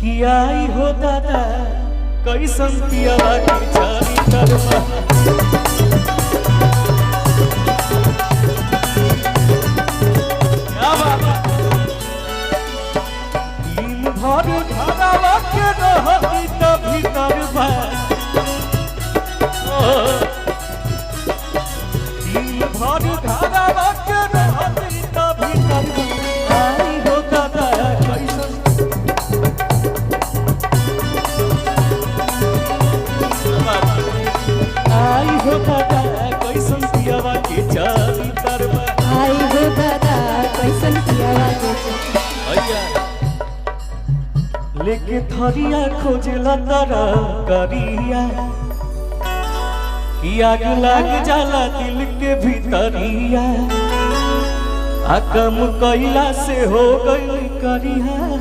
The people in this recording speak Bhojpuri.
किया हो दादा कैसन पियावा के चारी तरफा दिन भर घरवा के रहती त भीतर बा दिन भर घरवा के रहती त भीतर बा आई हो दादा कैसन आई हो दादा कैसन पियावा के चारी तरफा आई हो दादा कैसन पियावा के लेके थरिया खोजला तारा करिया कि आग लाग जाला दिल के भीतरिया आ कम कैला से हो गई करिया।